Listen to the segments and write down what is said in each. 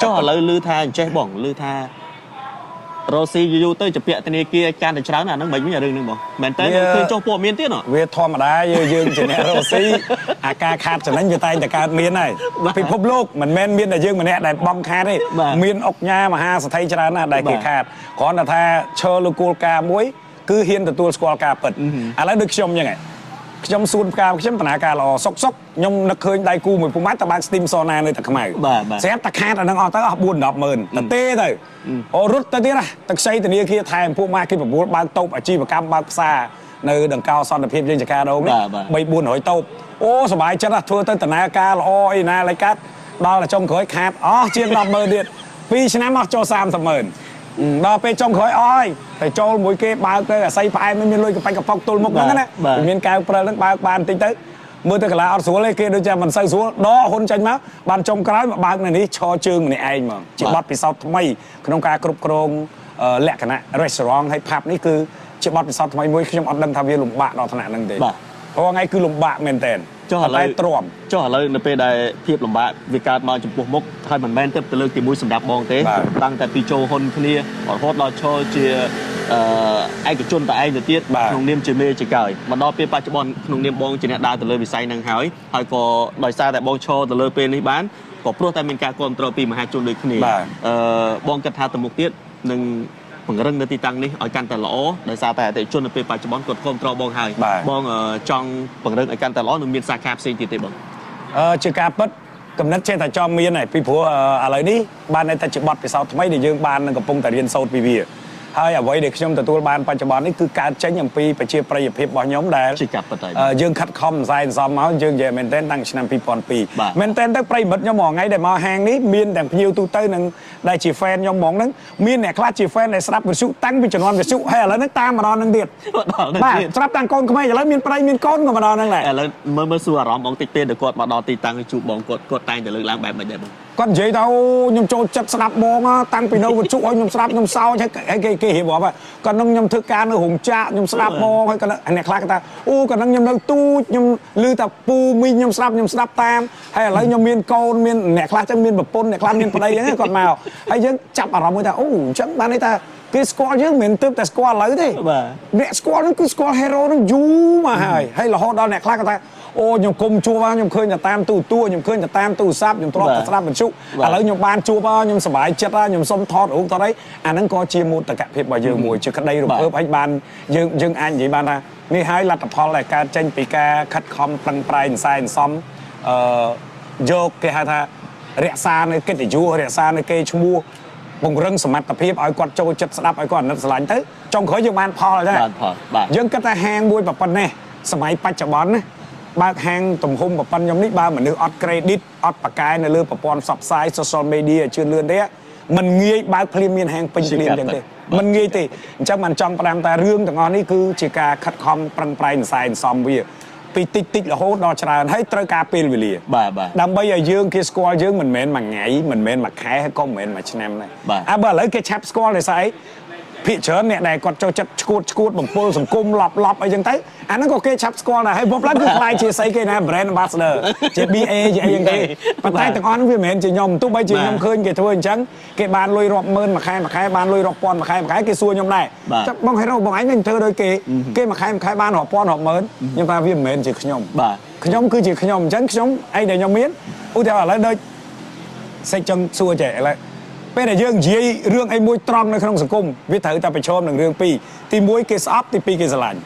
cho lư tha che bỏng lư tha Rosi du tới chụp vẽ tên kia can để cháo là nó mấy nhà đường nữa bỏ mền tới khơi cho bộ miên tiết nọ về thom mà đá dương chỉ nè Rosi ca khát cho nên người ta để ca miên này bị phốp lốc mình miên là dương mà nè đại bom khát đi miên ốc nha mà ha sẽ thấy cho nó đại kỳ khát còn là tha cho local ca muối cứ hiên từ tour squad ca bật lấy được xong như này trong xuân ca trong tận ca lò sốc sốc nhung nó khơi đại cu mùi phun mát ta ban steam sauna nơi ta khăm mày sẽ ta khát là nó tới buồn đập mờn ta tê rồi ô rút tới tiếc ra ta xây từ kia kia thay phun mát kia mà buồn ban tôm ở chi và cam ban xa nơi đằng cao son đập hiệp trên ca đâu bay buồn hỏi tôm ô sờ bài chân là thua tới tận ca là oi na lấy cát đó là trong khối khát chiên đập mờn điện pi chén mắc cho sam thầm mờn đó pe trong khối oi phải cho mỗi cái bao cái là xây phai mới lôi cái phong tôi một cái này miền cao pro nó bao ban tính tới mưa tới là xuống lên kia đôi cha mình xây xuống đó hôn tranh máu ban trong cái mà bao này đi cho chương này anh mà chỉ bắt bị sao thay không ca cục cồn lẹ cái này restaurant hay pubนี่คือchỉ bắt bị sao thay mỗi khi trong ăn đằng tham viên lủng bạ đó thằng nào đằng đấyเพราะว่าไงคือลมบะเมนเทนcho họเลยในเปได้เพียบลมบะวิการมาจุดปุ่มมกไทยมันแม่นเต็มตะลึงกี่มุ้ยสำหรับบองเต้ตั้งแต่ปีโจฮอนคนนี้ขอโทษเราโชว์เชียไอ้กระจุนแต่ไอ้เดียดขนมเนียมเจเมย์จะเกิดมันนอเปียปัจจุบันขนมเนียมบองจะเนี่ยได้ตะลึงวิสัยนางหายหายก็ลอยซาแต่บองโชว์ตะลึงเป็นในบ้านก็โปรแต่เป็นการคอนโทรลปีมหาจุนเลยคนนี้บองกระทาตะมุกเตี้ยหนึ่งผมก็เรื่องในตีตังนี่เอาการแต่ล้อโดยซาแต่จนเป็นปัจจุบันกดคอนโทรลบองหายบองจังผมเรื่องไอ้การแต่ล้อหนึ่งมีสาขาสิ่งที่ติดบองชื่อการปัดกำนัดเช่นแต่จอมมีอะไรพี่ผัวอะไรนี่บ้านในแต่จุบัดไปเสาทำไมเดี๋ยวยืงบ้านนั่นกับปงแต่เรียนโซดปีบีให้เอาไว้เด็กชมแต่ตัวบ้านปัจจุบันนี่คือการใช้อย่างปีไปเชียร์ประโยชน์เพียบบอลย้อมได้ยืงคัดคอมใส่ซอมเมาส์ยืงเย่เมนเทนตั้งชนะปีปอนปีเมนเทนตั้งประโยชน์ย้อมมองไงแต่มาแหงนี้มีนแต่พิวตูเตอร์นึงได้จีแฟนย้อมมองนั้นมีนเนี่ยคลาสจีแฟนในสลับกับชุตั้งไปจนวันกับชุให้แล้วนั่งตามมานอนนั่งเดียดบ้าสลับตั้งก้นก็ไม่อย่างแล้วมีนไปมีนก้นก็มานอนนั่งแหละแล้วเมื่อสัวร้องบองติดเต้นเดี๋ยวกดมานอนตีตังให้จูบองกดตังจะเลิกล้างแบบไม่ได้บองcon vậy đâu nhom trâu chặt sập bông á tăng pin đâu một chút nhom sập nhom sau chứ cái hiểu bảo vậy còn nhom thức ca nó hùng cha nhom sập bông hay còn anh này khác ta còn nhom đâu tu nhom lư tập pu mi nhom sập tam hay là lấy nhom miên con miên nẹt khác chân miên bập pôn nẹt khác miên đây đấy còn màu hay chứ chập ở đó người ta chẳng bán đấy ta cái squad chứ mình tiếp tại squad lấy thế nẹt squad nó cứ squad hero nó du mà hay là họ đó nẹt khác người ta nhom cùng chua vào nhom khơi nhà tam tu tua nhom khơi nhà tam tu sáp nhom trọt sáp một chút lấy nhom ban chua vào nhom sải chết ra nhom xôm thọt uống tao đấy nó có chia một tất cả phép bao giờ mùi trước đây rồi ướp anh ban dương anh vậy ban raนี่ให้รัฐพลรายการเจนปีกาคัดคอมปรังปลายสายซ้อมโยกเกี่ยท่าเรียซาในเกติจูเรียซาในเกชมูบงเรื่องสมัติเพียบเอากอดโจจัดสลับเอาก่อนนัดสลายtớiจงขอยังบ้านพอเลยใช่ยังก็แต่แหงบุยแบบปนเนี่ยสมัยปัจจุบันเนี่ยบางแห่งตุ่มหุ่มแบบปันยมนิบาเหมือนนึกออดเครดิตออดปากกายในเรื่องปะปอนซับไซส์โซเชียลมีเดียชื่อเรื่องเนี้ยมันเงี้ยบางพลีมีนแห่งเป็นพลีมอย่างเดียวมันเงี้ยตีจังมันจังประดามแต่เรื่องต่างๆนี่คือจิกาคัดคอมปรังปลายสายซอมวีปีติดละโหดดอชราให้ตระกาเปลวิลีดำใบยยืงคิสกอร์ยืงเหมือนเมนมาไงเหมือนเมนมาแค่ให้ก็เหมือนมาชนะเลยบ่เลยแค่แชปสกอร์เลยใส่พี่เชิญเนี่ยได้กดโจจัดกูดแบบโพลสังคมหลับไอ้ยังไงอันนั้นก็แค่ชับสกอร์นะให้พบรักคือใครเชียร์ไซค์กันนะแบรนด์บัสเดอร์เจบีเอเจยังไงปัจจัยต่างอันพี่เหม็นจะยอมตู้ใบจีนยอมคืนเกทัวร์จังเกบานลอยรอบเมินมาขายบานลอยรอบปอนมาขายเกซัวยอมได้จะมองให้เราบอกไอ้เงินเธอโดยเกมาขายบานหอบปอนหอบเมินยังตาพี่เหม็นจะขยมคือจะขยมจังขยมไอ้เดี๋ยวยอมเมียนอุตส่าห์แล้วโดยใส่จังซัวเจ๋อะไรเป็นแต่เยี่ยเรื่องไอ้มวยตรองในขนมสังคมวิถีแต่ไปชมหนึ่งเรื่องปีตีมวยเกสอัพตีปีเกสลัน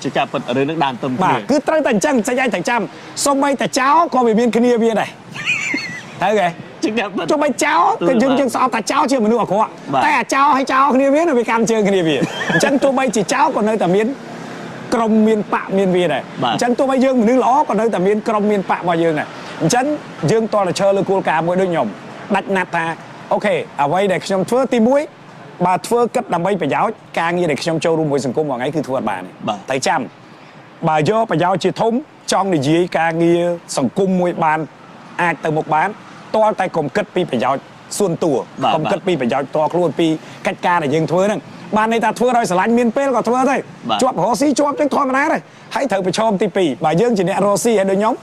จะจับเป็นเรื่องนักดานเติมคือตั้งแต่จังจะย้ายแต่จำสมัยแต่เจ้าก็ไม่มีคดีเบียร์ไหนใช่ไงจะไปเจ้าก็ยังสอบแต่เจ้าเชื่อมันนึกว่าเขาแต่เจ้าให้เจ้าคดีเบียร์ในการเจอคดีเบียร์จังตัวไปจีเจ้าก็ในแต่เมียนกรมเมียนปะเมียนเบียร์ไหนจังตัวไปยืงมันนึกล้อก็ในแต่เมียนกรมเมียนปะมายืงไหนจังยืงตัวละเชอร์เลยกูกาบวยด้วยยมดัดนัดตาโอเคเอาไว้เด็กชมทัวร์ตีมวยบาทัวร์กับนำไปประยาวการเงี้ยเด็กชมโจรูมวยสังคมว่าไงคือทัวร์บานแต่จำบาโยประยาวจีทุ่มจ้องในยีการเงี้ยสังคมมวยบานอาจแต่หมกบานตัวแต่กลมกัดปีประยาวส่วนตัวกลมกัดปีประยาวตัวครัวปีกัดการอะไรยังทัวร์นั่งบานในตาทัวร์โดยสลายเมียนเป้แล้วก็ทัวร์ได้จวบหัวซีจวบจังทัวร์มาได้ให้เธอไปชมตีปีบาเยื่อจีเนโรซี่ให้โดยย้อม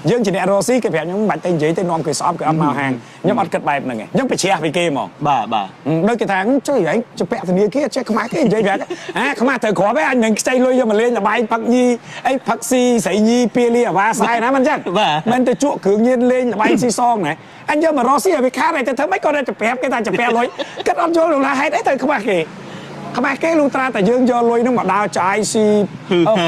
យើងជាអ្នករស់ស៊ីគេប្រាប់ខ្ញុំមិនបាច់ទៅនិយាយទៅនាំគេស្អប់គេអត់មកហាងខ្ញុំអត់គិតបែបហ្នឹងឯងខ្ញុំទៅជ្រះពីគេហ្មងបាទដូចគេថាជួយឯងជំពាក់ធនាគារចេះខ្មែរគេនិយាយប្រាប់ខ្មែរត្រូវគ្រាប់ឯងអញនឹងខ្ចីលុយយកមកលេងលបាយផឹកញីអីផឹកស៊ីស្រីញីពៀលីអាវ៉ាសែណាមិនចឹងមិនទៅជក់គ្រឿងញៀនលេងលបាយស៊ីសងណាអញយកមករស់ស៊ីឲ្យវាខាតឯទៅធ្វើម៉េចក៏ទៅជំពាក់គេថាជំពាក់លុយគិតអត់យល់ថាហេតុអីទៅខ្វះគេលុះត្រាតែយើងយកលុយហ្នឹងមកដើរចាយស៊ី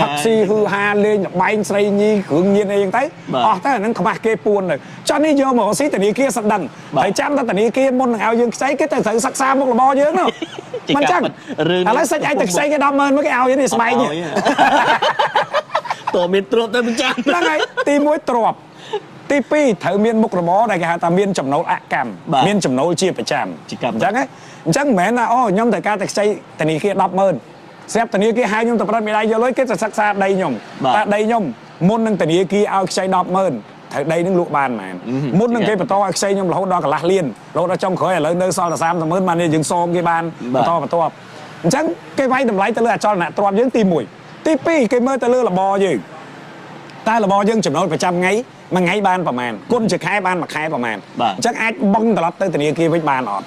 ផឹកស៊ីហឺហាលេងលបែងស្រីញីគ្រឿងញៀនអីចឹងទៅអស់ទៅអាហ្នឹងខ្វះគេពួនទៅចុះនេះយកមករស់ស៊ីធនាគារស្ដឹងហើយចាំតែធនាគារមុននឹងឲ្យយើងខ្ចីគេទៅត្រូវសិក្សាមុខរបរយើងនោះមិនចឹងឥឡូវសិចឯងទៅខ្ចីគេ100000មកគេឲ្យនេះស្បែកនេះតើមានទ្រព្យទៅមិនចាំហ្នឹងហើយទី1ទ្រព្យទី2ត្រូវមានមុខរបរដែលគេហៅថាមានចំណូលអកម្មមានចំណូលជាប្រចាំអញ្ចឹងមិនមែនថាអូខ្ញុំត្រូវការតែខ្ចីធនាគារ100000ស្រាប់ធនាគារហៅខ្ញុំទៅប្រត់មេដៃយកលុយគេទៅសិក្សាដីខ្ញុំតែដីខ្ញុំមុននឹងធនាគារឲ្យខ្ចី100000ត្រូវដីនឹងលក់បានមែនមុននឹងគេបន្តឲ្យខ្ចីខ្ញុំរហូតដល់កន្លះលានរហូតដល់ចុងក្រោយឥឡូវនៅសល់តែ30000បានយើងសូមគេបានបន្តអញ្ចឹងគេវាយតម្លៃទៅលើអចលនៈទ្រព្យយើងទី1ទី2គេមើលទៅលើរបរយើងតែរបរយើងចំណូលប្រចាំថ្ងៃមួយថ្ងៃបានប្រមាណគុណជាខែបានមួយខែប្រមាណអញ្ចឹងអាចបង់ត្រឡប់ទៅធនាគារវិញបានអត់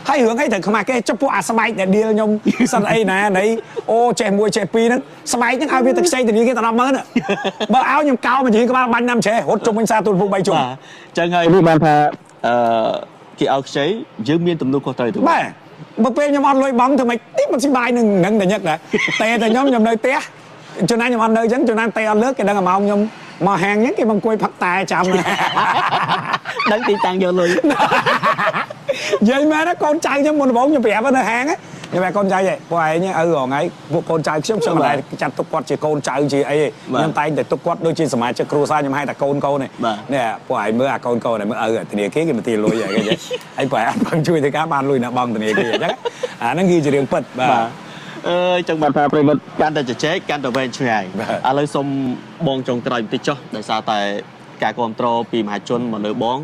ហើយរឿងអីត្រូវខ្មាស់គេចុះពួកអាស្បែកដែលឌីលខ្ញុំសិនអីណានៃអូចេះមួយចេះពីរហ្នឹងស្បែកហ្នឹងឲ្យវាទៅខ្ចីធនាគារតែ100000បើឲ្យខ្ញុំកោមកជិះក្បាលបាញ់ណាំច្រេះរត់ជុំវិញសាទូលពុក3ជុំអញ្ចឹងហើយនេះបានថាគេឲ្យខ្ចីយើងមានទំនួលខុសត្រូវទៅបាទបើពេលខ្ញុំអត់លុយបង់ធ្វើម៉េចទីមិនស៊ីបាយនឹងតែញឹកដែរតែខ្ញុំនៅផ្ទះចំណាយខ្ញុំអត់នៅអញ្ចឹងចំណាយតែអត់លើកគេដឹងតែម៉ោងខ្ញុំមកហាងហ្នឹងគេមកអង្គុយផឹកតែចាំដឹងទីតាំងយកលុយនិយាយមែនណាកូនចៅខ្ញុំមុនដំបូងខ្ញុំប្រាប់នៅហាងខ្ញុំប្រាប់កូនចៅហ៎ពួកឯងរងថ្ងៃពួកកូនចៅខ្ញុំមិនដែលចាត់ទុកគាត់ជាកូនចៅជាអីខ្ញុំតែងតែទុកគាត់ដូចជាសមាជិកគ្រួសារខ្ញុំហៅតែកូនកូននេះពួកឯងមើលអាកូនកូននេះមើលធនាគារគេមកទាលុយហ៎គេហើយពួកឯងអត់បងជួយធ្វើការបានលុយណាបងធនាគារអញ្ចឹងអាហ្នឹងគឺជារឿងពិតបាទចឹងបានថាប្រិមិត្តកាន់តែជជែកកាន់តែវែងឆ្ងាយឥឡូវសូមបងចុងក្រោយបន្តិចចុះដោយសារតែការគ្រប់គ្រងពីមហាជនមកលើបង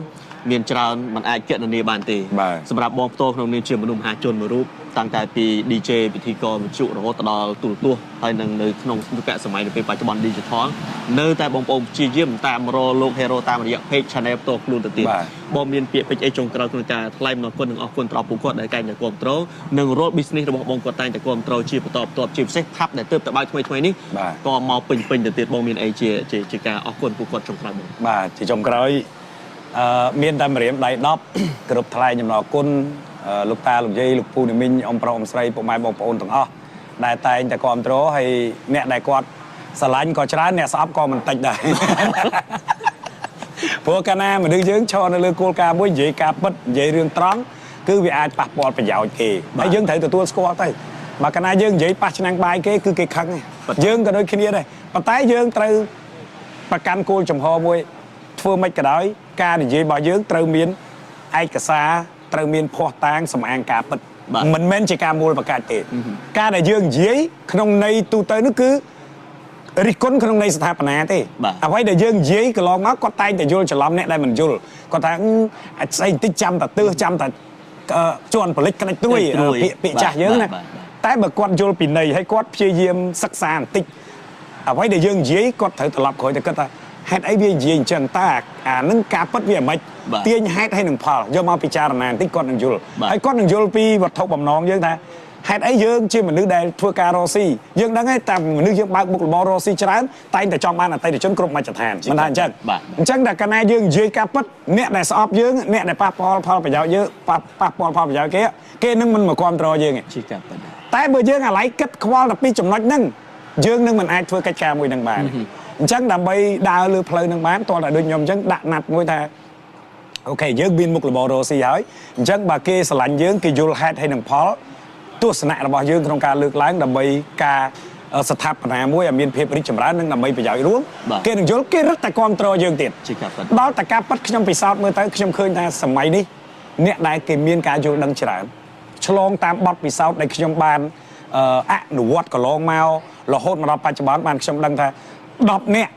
មានច្រើនមិនអាចគណនាបានទេសម្រាប់បងផ្ទាល់ក្នុងនាមជាមនុស្សមហាជនមួយរូបតាំងតែពី DJ ពិធីករវិទ្យុរហូតដល់ទូរទស្សន៍ហើយនៅក្នុងយុគសម័យនៅពេលបច្ចុប្បន្ន Digital នៅតែបងប្អូនព្យាយាមតាមរកលោក Hero តាមរយៈ Page Channel ផ្ទាល់ខ្លួនទៅទៀតបងមានពាក្យពេចន៍អីចុងក្រោយក្នុងការថ្លែងអំណរគុណនិងអរគុណដល់ពួកគាត់ដែលតែងតែគ្រប់គ្រងនិងរក business របស់បងគាត់តែងតែគ្រប់គ្រងជាបន្តបន្ទាប់ជាពិសេសផាប់ដែលទើបតែបើកថ្មីនេះក៏មកពេញទៅទៀតបងមានអីជាការអរគុណពួកគាត់ចុងក្រោយបងបាទជាចុងក្រោយមានតែម្រាមដៃ10គ្រប់ថ្លែងអំណរគុណលោកតាលោកយាយលោកពូនិមិញអ៊ំប្រុសអ៊ំស្រីពុកម៉ែបងប្អូនទាំងអស់ដែលតែងតែគ្រប់គ្រងហើយអ្នកដែលគាត់ស្រឡាញ់ក៏ច្រើនអ្នកស្អប់ក៏មិនតិចដែរព្រោះកាលណាមនុស្សយើងឈរនៅលើគោលការណ៍មួយនិយាយការពិតនិយាយរឿងត្រង់គឺវាអាចប៉ះពាល់ប្រយោជន៍គេហើយយើងត្រូវទទួលស្គាល់ទៅបើកាលណាយើងនិយាយប៉ះឆ្នាំងបាយគេគឺគេខឹងយើងក៏ដូចគ្នាដែរប៉ុន្តែយើងត្រូវប្រកាន់គោលចំហមួយធ្វើម៉េចក៏ដោយការនិយាយរបស់យើងត្រូវមានឯកសារត្រូវមានភ័ស្តុតាងសម្អាងការពិតមិនមែនជាការមូលបកាច់ទេការដែលយើងនិយាយក្នុងន័យទូទៅនោះគឺរិះគន់ក្នុងន័យស្ថាបនាទេអ្វីដែលយើងនិយាយកន្លងមកគាត់តែងតែយល់ច្រឡំអ្នកដែលមិនយល់គាត់ថាស្អីបន្តិចចាំតែទើសចាំតែជន់ប៉លិចក្តិចទួយពាក្យចាស់យើងណាតែបើគាត់យល់ពីន័យហើយគាត់ព្យាយាមសិក្សាបន្តិចអ្វីដែលយើងនិយាយគាត់ត្រូវត្រឡប់ក្រោយទៅគិតថាហេតុអីវានិយាយអញ្ចឹងតើអានឹងការពិតវាមិនទាញហេតុហើយនឹងផលយកមកពិចារណាបន្តិចគាត់នឹងយល់ហើយគាត់នឹងយល់ពីវត្ថុបំណងយើងថាហេតុអីយើងជាមនុស្សដែលធ្វើការរកស៊ីយើងដឹងហើយតែមនុស្សយើងបើកមុខរបររកស៊ីច្រើនតែងតែចង់បានអតិថិជនគ្រប់មជ្ឈដ្ឋានមិនថាអញ្ចឹងតែកាលណាយើងនិយាយការពិតអ្នកដែលស្អប់យើងអ្នកដែលប៉ះពាល់ផលប្រយោជន៍យើងប៉ះពាល់ផលប្រយោជន៍គេនឹងមិនមកគ្រប់គ្រងយើងទេតែបើយើងអាឡ័យគិតខ្វល់តែពីចំណុចហ្នឹងយើងនឹងមិនអាចធ្វើកិច្ចការមួយនឹងបានអញ្ចឹងដើម្បីដើរលើផ្លូវនឹងបានតោះតែដូចខ្ញុំអញ្ចឹងដាក់ណាត់មួយថាអូខេយើងមានមុខរបររកស៊ីហើយអញ្ចឹងបើគេស្រឡាញ់យើងគេយល់ហេតុហើយនឹងផលទស្សនៈរបស់យើងក្នុងការលើកឡើងដើម្បីការស្ថាបនាមួយឲ្យមានភាពរីកចម្រើននិងដើម្បីប្រយោជន៍រួមគេនឹងយល់គេរឹតតែគ្រប់គ្រងយើងទៀតដល់តែការប៉ັດខ្ញុំពិសោធន៍មើលទៅខ្ញុំឃើញថាសម័យនេះអ្នកដែលគេមានការយល់ដឹងច្រើនឆ្លងតាមបទពិសោធន៍ដែលខ្ញុំបានអនុវត្តកន្លងមករហូតមកដល់បច្ចុប្បន្នបានខ្ញុំដឹងថា10នាក់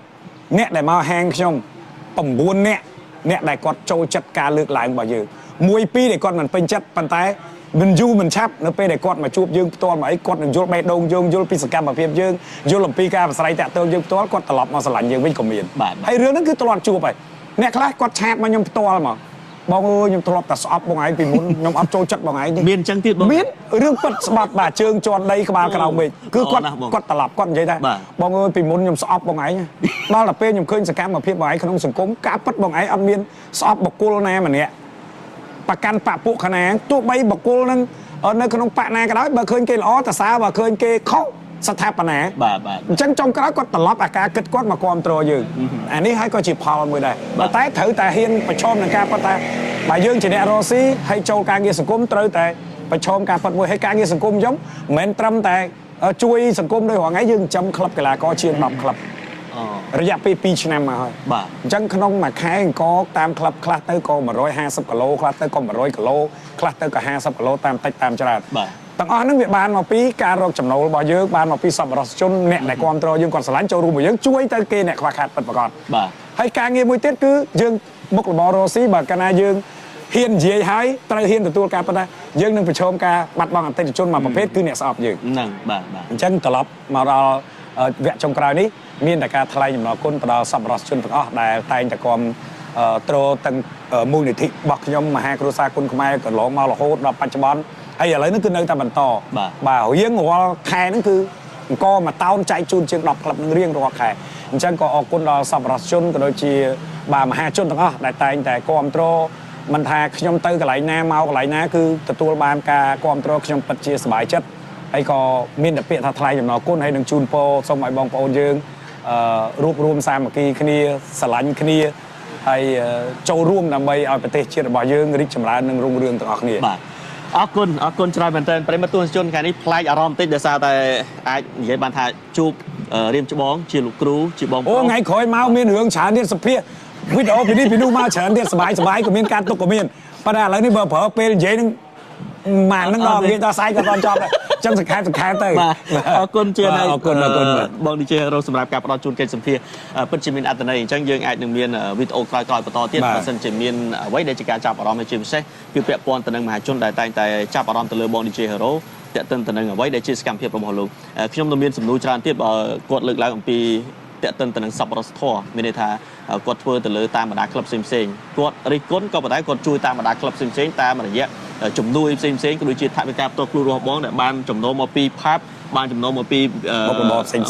អ្នកដែលមកហាងខ្ញុំ9នាក់អ្នកដែលគាត់ចូលចិត្តការលើកឡើងរបស់យើង1 2ដែលគាត់មិនពេញចិត្តប៉ុន្តែ មិនយូរមិនឆាប់នៅពេលដែលគាត់មកជួបយើងផ្ទាល់មកអីគាត់នឹងយល់បេះដូងយើងយល់ពីសកម្មភាពយើងយល់អំពីការប្រស្រ័យតាក់ទងយើងផ្ទាល់គាត់ត្រឡប់មកស្រឡាញ់យើងវិញក៏មានហើយរឿងហ្នឹងគឺត្រឡប់ជួបហើយអ្នកខ្លះគាត់ឆាតមកខ្ញុំផ្ទាល់មកបងអើយខ្ញុំធ្លាប់តែស្អប់បងឯងពីមុនខ្ញុំអត់ចូលចិត្តបងឯងទេមានអញ្ចឹងទៀតបងមានរឿងពិតស្បាត់បាទជើងជន់ដីក្បាលក្រោមមេឃគឺគាត់ត្រឡប់គាត់និយាយថាបងអើយពីមុនខ្ញុំស្អប់បងឯងដល់តែពេលខ្ញុំឃើញសកម្មភាពបងឯងក្នុងសង្គមការពិតបងឯងអត់មានស្អប់បុគ្គលណាម្នាក់ប្រកាន់បពពួកខណាទោះបីបុគ្គលនឹងនៅក្នុងបកណាក៏ដោយបើឃើញគេល្អតសើបើឃើញគេខុសស្ថាបនាបាទអញ្ចឹងចុងក្រោយគាត់ត្រឡប់អាការគិតគាត់មកគ្រប់គ្រងយើងអានេះហើយក៏ជាផលមួយដែរតែត្រូវតែហ៊ានប្រឈមនឹងការប៉ុន្តែបើយើងជាអ្នករស់ស៊ីហើយចូលការងារសង្គមត្រូវតែប្រឈមការប៉ັດមួយហើយការងារសង្គមខ្ញុំមិនមែនត្រឹមតែជួយសង្គមដោយរងថ្ងៃយើងចាំក្លឹបកីឡាករជាង10ក្លឹបរយៈពេល2ឆ្នាំមកហើយបាទអញ្ចឹងក្នុងមួយខែអង្គតាមក្លឹបខ្លះទៅក៏150គីឡូខ្លះទៅក៏100គីឡូខ្លះទៅក៏50គីឡូតាមតិចតាមច្រើនទាំងអស់ហ្នឹងវាបានមកពីការរកចំណូលរបស់យើងបានមកពីសប្បុរសជនអ្នកដែលគ្រប់គ្រងយើងគាត់ស្រឡាញ់ចូលរួមមកយើងជួយទៅគេអ្នកខ្វះខាតពិតប្រាកដបាទហើយការងារមួយទៀតគឺយើងមុខរបររស់ស៊ីបើកាលណាយើងហ៊ាននិយាយហើយត្រូវហ៊ានទទួលការប៉ុន្តែយើងនឹងប្រឈមការបាត់បង់អតិថិជនមួយប្រភេទគឺអ្នកស្អប់យើងហ្នឹងបាទអញ្ចឹងត្រឡប់មកដល់វគ្គចុងក្រោយនេះមានតែការថ្លែងអំណរគុណទៅដល់សប្បុរសជនទាំងអស់ដែលតែងតែគាំទ្រទាំងមូលនិធិរបស់ខ្ញុំមហាគ្រួសារគុណខ្មែរកន្លងមករហូតដល់បច្ចុប្បន្នហើយឥឡូវនេះគឺនៅតែបន្តបាទរៀងរាល់ខែហ្នឹងគឺអង្គមួយតោនចែកជូនជាង10ក្លឹបនឹងរៀងរាល់ខែអញ្ចឹងក៏អរគុណដល់សប្បុរសជនក៏ដូចជាបាទមហាជនទាំងអស់ដែលតែងតែគាំទ្រមិនថាខ្ញុំទៅកន្លែងណាមកកន្លែងណាគឺទទួលបានការគាំទ្រខ្ញុំពិតជាសប្បាយចិត្តហើយក៏មានតែពាក្យថាថ្លែងអំណរគុណហើយនឹងជូនពរសូមឲ្យបងប្អូនយើងរួបរวมសាមគ្គីគ្នាស្រឡាញ់គ្នាហើយចូលរួមដើម្បីឲ្យប្រទេសជាតិរបស់យើងរីកចម្រើននិងរុងរឿងទាំងអស់គ្នាបាទអរគុណច្រើនមែនទែនប្រិមត្តទស្សនិកជនថ្ងៃនេះប្លែកអារម្មណ៍តិចដោយសារតែអាចនិយាយបានថាជួបរៀមច្បងជាលោកគ្រូជាបងប្អូនថ្ងៃក្រោយមកមានរឿងច្រើនទៀតសភាវីដេអូពីនេះពីនោះមកច្រើនទៀតសបាយក៏មានការទុកក៏មានប៉ុន្តែឥឡូវនេះបើប្រើពេលនិយាយនឹងម៉ាននឹងដល់វាដល់សាយក៏ដល់ចប់ដែរចឹងសង្ខេបទៅអរគុណជាអរគុណបង DJ Hero សម្រាប់ការផ្ដល់ជូនកិច្ចសម្ភារពិតជាមានអត្ថន័យអញ្ចឹងយើងអាចនឹងមានវីដេអូក្រោយៗបន្តទៀតបើសិនជាមានអ្វីដែលជាការចាប់អារម្មណ៍ជាពិសេសគឺពាក់ព័ន្ធទៅនឹងមហាជនដែលតែងតែចាប់អារម្មណ៍ទៅលើបង DJ Hero តាក់ទិនទៅនឹងអ្វីដែលជាសកម្មភាពរបស់លោកខ្ញុំនឹងមានសំណួរច្រើនទៀតបើគាត់លើកឡើងអំពីតាក់ទិនទៅនឹងសប្បុរសធម៌មានន័យថាគាត់ធ្វើទៅលើតាមបណ្ដាក្លឹបផ្សេងៗគាត់រិះគន់ក៏ប៉ុន្តែគាត់ជួយតាមបណ្ដាក្លឹបផ្សេងៗតាមរយៈជំនួយផ្សេងក៏ដូចជាថវិកាផ្ទាល់ខ្លួនរបស់បងដែលបានចំណូលមកពីផាប់បានចំណូលមកពីមុខរបរផ្សេង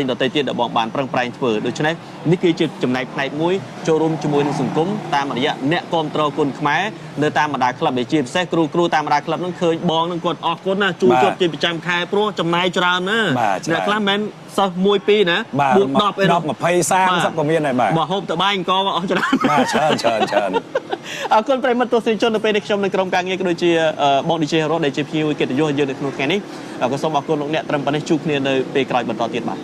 ៗដទៃទៀតដែលបងបានប្រឹងប្រែងធ្វើដូច្នេះនេះគឺជាចំណែកផ្នែកមួយចូលរួមជាមួយនឹងសង្គមតាមរយៈអ្នកគ្រប់គ្រងគុណខ្មែរនៅតាមបណ្ដាក្លឹបដែលជាពិសេសគ្រូតាមបណ្ដាក្លឹបហ្នឹងឃើញបងហ្នឹងគាត់អរគុណណាជួយគាត់ជាប្រចាំខែព្រោះចំណាយច្រើនណាអ្នកខ្លះមិនសិស្ស1 2ណាបួក10 20 30ក៏មានដែរបាទមកហូបតបាយអង្គក៏អស់ច្រើនបាទច្រើនអរគុណប្រិមត្តទស្សនិកជននៅពេលនេះខ្ញុំនៅក្រុមការងារក៏ដូចជាបង DJ Hero ដែលជាភ្ញៀវកិត្តិយសយើងនៅក្នុងថ្ងៃនេះក៏សូមអរគុណលោកអ្នកត្រឹមប៉ុណ្ណេះជួបគ្នានៅពេលក្រោយបន្តទៀតបាទ